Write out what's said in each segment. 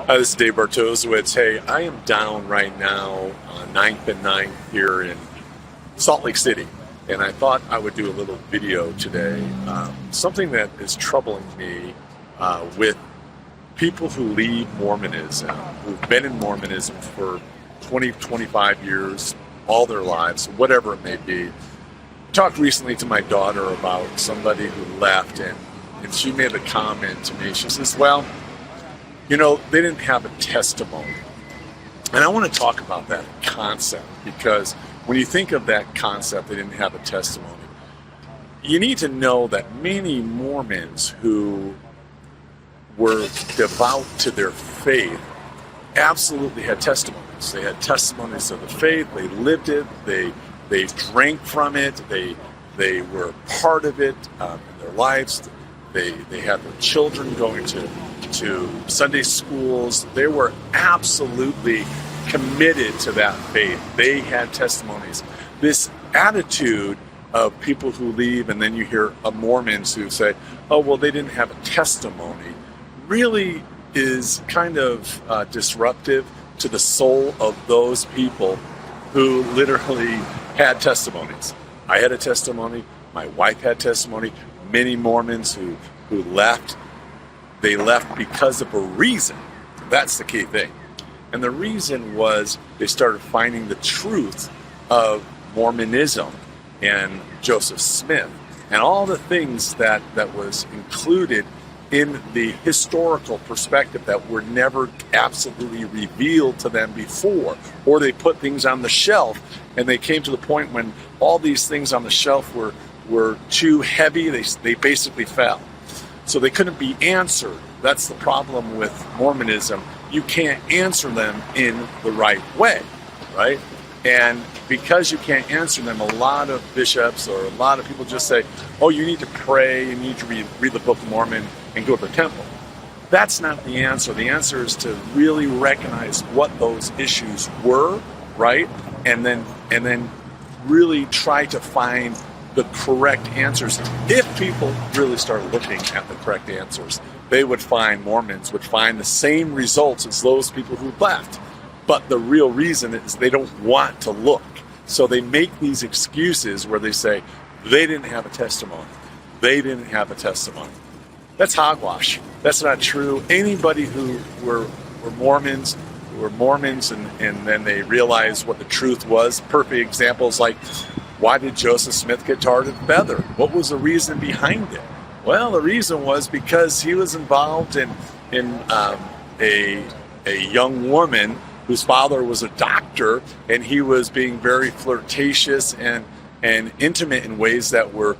This is Dave Bartosowitz. Hey, I am down right now on 9th and 9th here in Salt Lake City, and I thought I would do a little video today. Something that is troubling me with people who leave Mormonism, who've been in Mormonism for 20, 25 years, all their lives, whatever it may be. I talked recently to my daughter about somebody who left, and she made a comment to me. She says, well, you know, they didn't have a testimony. And I want to talk about that concept, because when you think of that concept, they didn't have a testimony, you need to know that many Mormons who were devout to their faith absolutely had testimonies. They had testimonies of the faith. They lived it. They drank from it. They were part of it in their lives. They had their children going to Sunday schools. They were absolutely committed to that faith. They had testimonies. This attitude of people who leave, and then you hear Mormons who say, oh, well, they didn't have a testimony, really is kind of disruptive to the soul of those people who literally had testimonies. I had a testimony. My wife had testimony. Many Mormons who left, they left because of a reason. That's the key thing. And the reason was they started finding the truth of Mormonism and Joseph Smith and all the things that was included in the historical perspective that were never absolutely revealed to them before. Or they put things on the shelf, and they came to the point when all these things on the shelf were too heavy, they basically fell. So they couldn't be answered. That's the problem with Mormonism. You can't answer them in the right way, right? And because you can't answer them, a lot of bishops or a lot of people just say, oh, you need to pray, you need to read the Book of Mormon and go to the temple. That's not the answer. The answer is to really recognize what those issues were, right? And then really try to find the correct answers. If people really started looking at the correct answers, they would find, Mormons would find the same results as those people who left. But the real reason is they don't want to look. So they make these excuses where they say, they didn't have a testimony. They didn't have a testimony. That's hogwash. That's not true. Anybody who were Mormons, and then they realized what the truth was. Perfect examples like, why did Joseph Smith get tarred and feathered? What was the reason behind it? Well, the reason was because he was involved in a young woman whose father was a doctor, and he was being very flirtatious and intimate in ways that were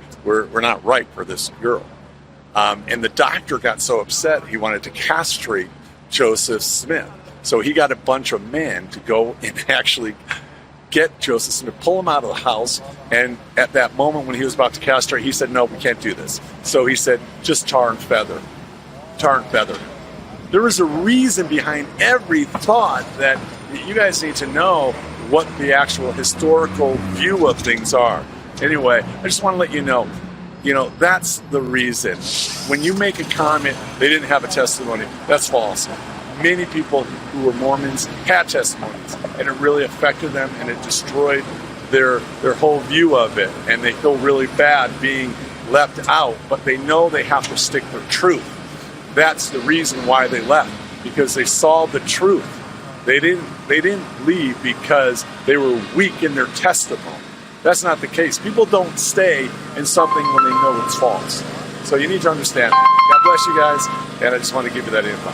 not right for this girl. And the doctor got so upset he wanted to castrate Joseph Smith. So he got a bunch of men to go and actually get Joseph Smith, pull him out of the house, and at that moment when he was about to castrate, he said, no, we can't do this. So he said, just tar and feather. Tar and feather. There is a reason behind every thought that you guys need to know what the actual historical view of things are. Anyway, I just want to let you know, that's the reason. When you make a comment, they didn't have a testimony, that's false. Many people who were Mormons had testimonies, and it really affected them, and it destroyed their whole view of it, and they feel really bad being left out, but they know they have to stick their truth. That's the reason why they left, because they saw the truth. They didn't leave because they were weak in their testimony. That's not the case. People don't stay in something when they know it's false. So you need to understand that. God bless you guys, and I just want to give you that info.